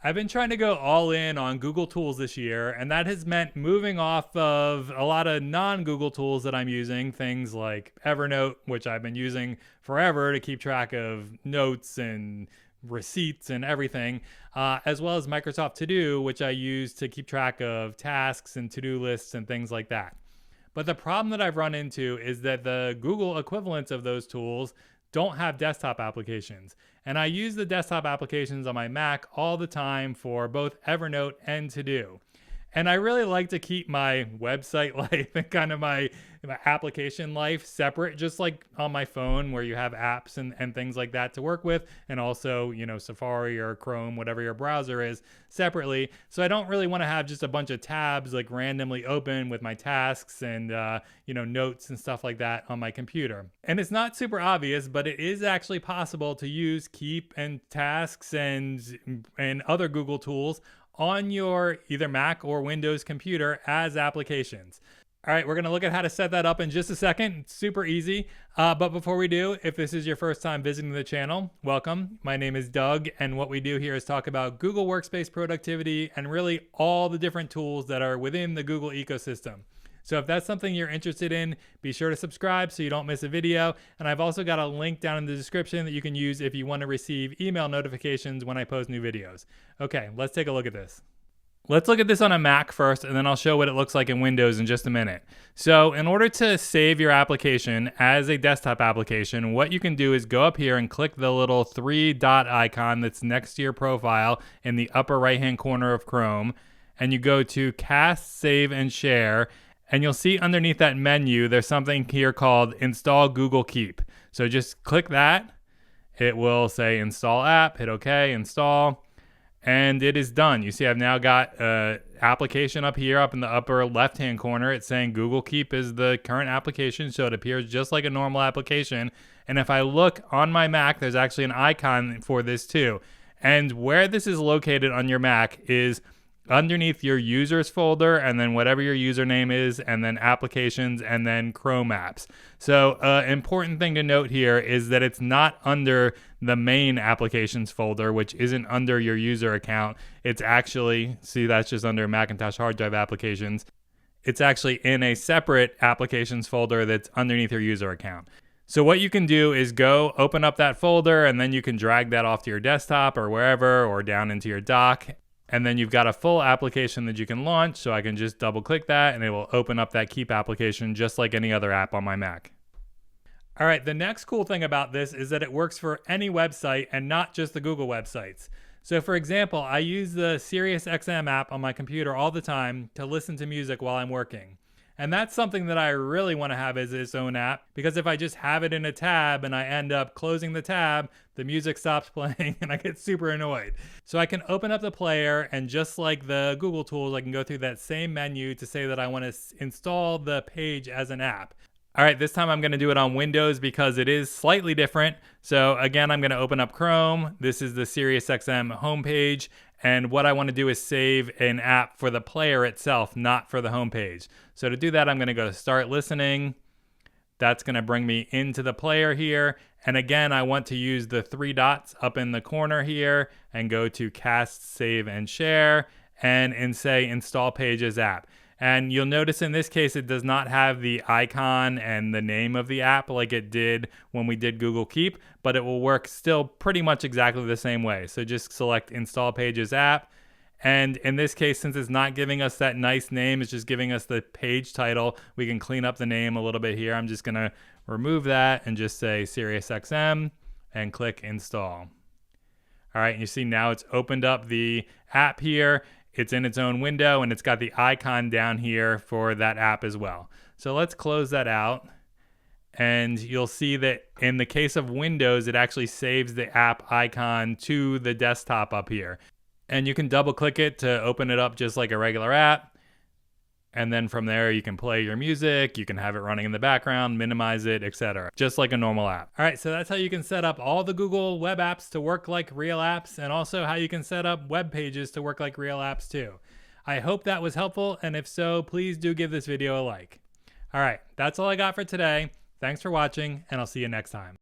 I've been trying to go all in on Google Tools this year, and that has meant moving off of a lot of non Google tools that I'm using, things like Evernote, which I've been using forever to keep track of notes and receipts and everything, as well as Microsoft To Do, which I use to keep track of tasks and to do lists and things like that. But the problem that I've run into is that the Google equivalents of those tools don't have desktop applications. And I use the desktop applications on my Mac all the time for both Evernote and To Do. And I really like to keep my website life and kind of my application life separate, just like on my phone where you have apps and things like that to work with. And also, Safari or Chrome, whatever your browser is, separately. So I don't really want to have just a bunch of tabs like randomly open with my tasks and, notes and stuff like that on my computer. And it's not super obvious, but it is actually possible to use Keep and Tasks and other Google tools on your either Mac or Windows computer as applications. All right, we're going to look at how to set that up in just a second. It's super easy. But before we do, if this is your first time visiting the channel, welcome. My name is Doug, and what we do here is talk about Google Workspace productivity and really all the different tools that are within the Google ecosystem. So if that's something you're interested in, be sure to subscribe so you don't miss a video. And I've also got a link down in the description that you can use if you want to receive email notifications when I post new videos. Okay, let's take a look at this. Let's look at this on a Mac first, and then I'll show what it looks like in Windows in just a minute. So in order to save your application as a desktop application, what you can do is go up here and click the little 3-dot icon that's next to your profile in the upper right-hand corner of Chrome, and you go to Cast, Save, and Share, and you'll see underneath that menu, there's something here called Install Google Keep. So just click that. It will say Install App, hit OK, Install. And it is done. You see I've now got an application up here up in the upper left-hand corner. It's saying Google Keep is the current application, so it appears just like a normal application. And if I look on my Mac, there's actually an icon for this too. And where this is located on your Mac is underneath your users folder, and then whatever your username is, and then applications, and then Chrome apps. So important thing to note here is that it's not under the main applications folder, which isn't under your user account. It's actually, see, that's just under Macintosh hard drive applications. It's actually in a separate applications folder that's underneath your user account. So what you can do is go open up that folder, and then you can drag that off to your desktop or wherever, or down into your dock. And then you've got a full application that you can launch. So I can just double click that and it will open up that Keep application just like any other app on my Mac. All right, the next cool thing about this is that it works for any website and not just the Google websites. So for example, I use the SiriusXM app on my computer all the time to listen to music while I'm working. And that's something that I really want to have as its own app, because if I just have it in a tab and I end up closing the tab, the music stops playing and I get super annoyed. So I can open up the player, and just like the Google tools, I can go through that same menu to say that I want to install the page as an app. All right, this time I'm going to do it on Windows because it is slightly different. So again, I'm going to open up Chrome. This is the SiriusXM homepage. And what I want to do is save an app for the player itself, not for the homepage. So to do that, I'm going to go to Start Listening. That's going to bring me into the player here. And again, I want to use the 3 dots up in the corner here and go to Cast, Save, and Share, and say Install Pages App. And you'll notice in this case, it does not have the icon and the name of the app like it did when we did Google Keep, but it will work still pretty much exactly the same way. So just select Install Pages App. And in this case, since it's not giving us that nice name, it's just giving us the page title, we can clean up the name a little bit here. I'm just going to remove that and just say SiriusXM and click Install. All right, and you see now it's opened up the app here. It's in its own window, and it's got the icon down here for that app as well. So let's close that out. And you'll see that in the case of Windows, it actually saves the app icon to the desktop up here. And you can double click it to open it up just like a regular app. And then from there, you can play your music, you can have it running in the background, minimize it, etc. Just like a normal app. All right, so that's how you can set up all the Google web apps to work like real apps, and also how you can set up web pages to work like real apps too. I hope that was helpful, and if so, please do give this video a like. All right, that's all I got for today. Thanks for watching, and I'll see you next time.